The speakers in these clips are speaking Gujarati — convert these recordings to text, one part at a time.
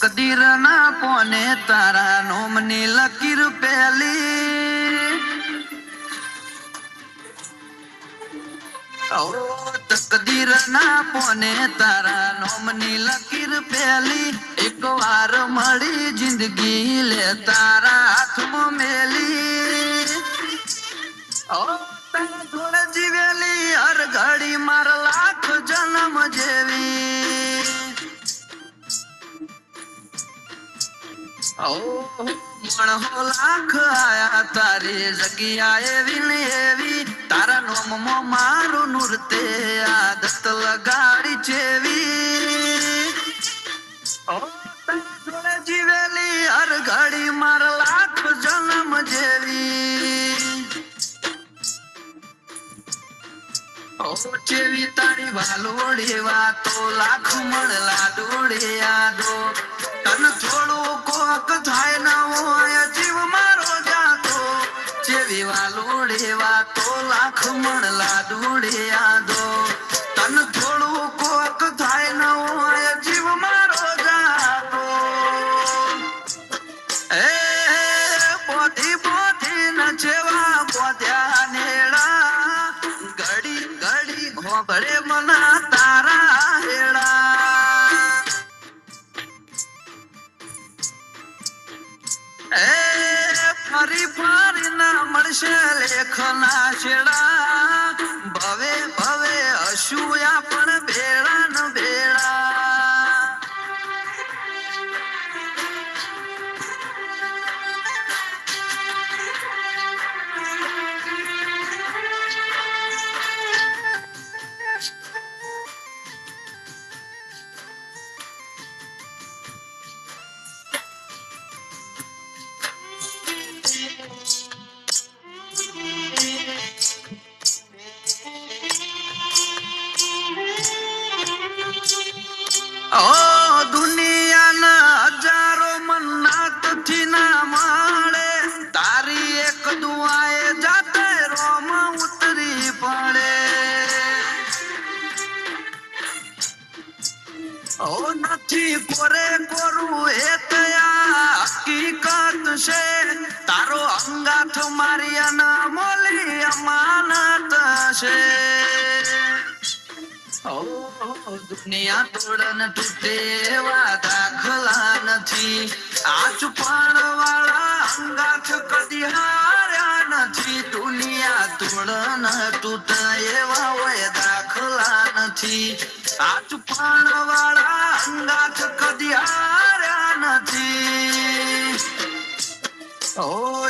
તકદીર ના પોને તારા નોમની લકીર પેલી તકદીર ના પોને તારા નોમની લકીર પેલી એક વાર મળી જિંદગી લે તારા હાથમાં મેલી તારા જોડે જીવેલી હર ઘડી માર લાખ જન્મ જેવી મણહો લાખ આયા તારી જગ્યા એવી ને એવી તારા નોમમાં મારું નૃત્ય આદત લગાડી જેવી જોડે જીવેલી હર ઘડી માર લાખ જન્મ જેવી જેવી તારી વાલોડી વાતો લાખ મળલા દોડે યાદો તન થોડું કોક થાય ન હોય જીવ મારો જાતો જેવી વાલોડે વાતો લાખ મળલા દોડે યાદો તન થોડું કોક થાય ન હોય જીવ મારો જાતો એ પોથી પોથી ન જેવા પોધ્યા નેડા ઘડી ઘડી ઘોઘડે મના તારા હેડા ફરી ફરી ના મળશે લેખના છેડા ભવે ભવે હસુયા પણ ભેળા ન ભેળા દુનિયાના હજારો મન્નાતથી ના મળે તારી એક દુઆએ જાતે રોમ ઉતરી પડે નથી કોરે કોરું એ તયા હકીકત છે તારો અંગાથ મારી અનમોલી અમાનત છે દુનિયા તોડન તૂટે એવા દાખલા નથી આ છુપાણ વાળા અંગાથ કદી હાર્યા નથી દુનિયા તોડન તૂટે એવા હોય દાખલા નથી આ છુપાણ વાળા અંગાથ કદી હાર્યા નથી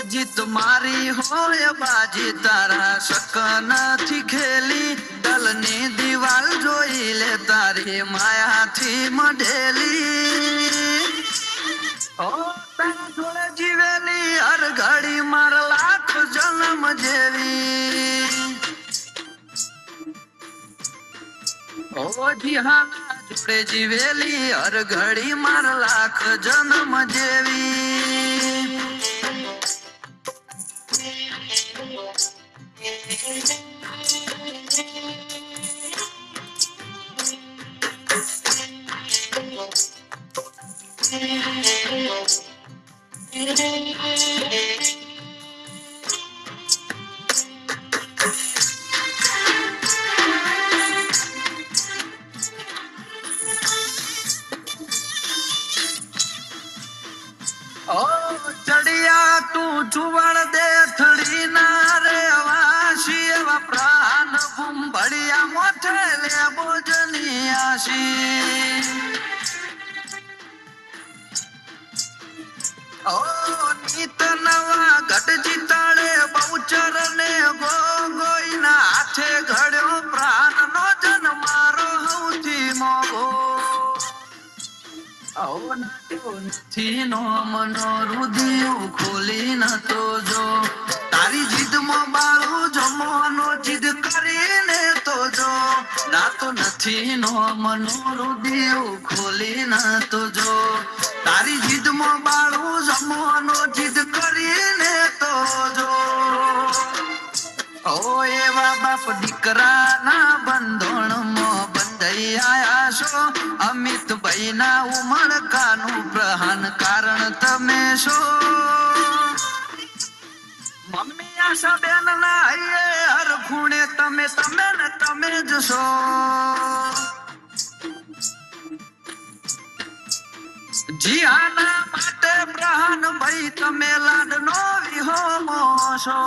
જીત મારી હોય બાજી તારા શક નથી ખેલી દલની દિવાલ જોઈ લે તારી માયાથી મઢેલી તારા જોડે જીવેલી હર ઘડી માર લાખ જન્મ જેવી જીહાના જોડે જીવેલી હર ઘડી માર લાખ જન્મ જેવી ચડિયા તું ચુવણ દે થડી ના રે વાસી એવા પ્રાણ ભૂંભળિયા મોઠે લે ભોજની આશી નીત નવા ગઢજી તાળે બહુચર ને ગોગોઈના હાથે ઘડ્યો પ્રાણ નો જન મારો સૌથી મોગો નથી નો મનો રુધિયું ખોલી ન તો જો તારી જીદમાં બાળું જમવાનો જીદ કરીને તો જો ના તો નથી નો મનો રુદિયું ખોલી ના તો જો તારી જીદમાં બાળું જમવાનો જીદ કરીને તો જો ઓ એવા બાપ દીકરાના બંધોણમાં બંધાઈ આયા છો અમિતભાઈ ના ઉમળકાનું પ્રહાન કારણ તમે છો મમ્મી આશાબેન ના હૈયે હર ખૂણે તમે ને તમે જ છો જીયાના માટે પ્રહાન ભાઈ તમે લાડનો વિહોમો છો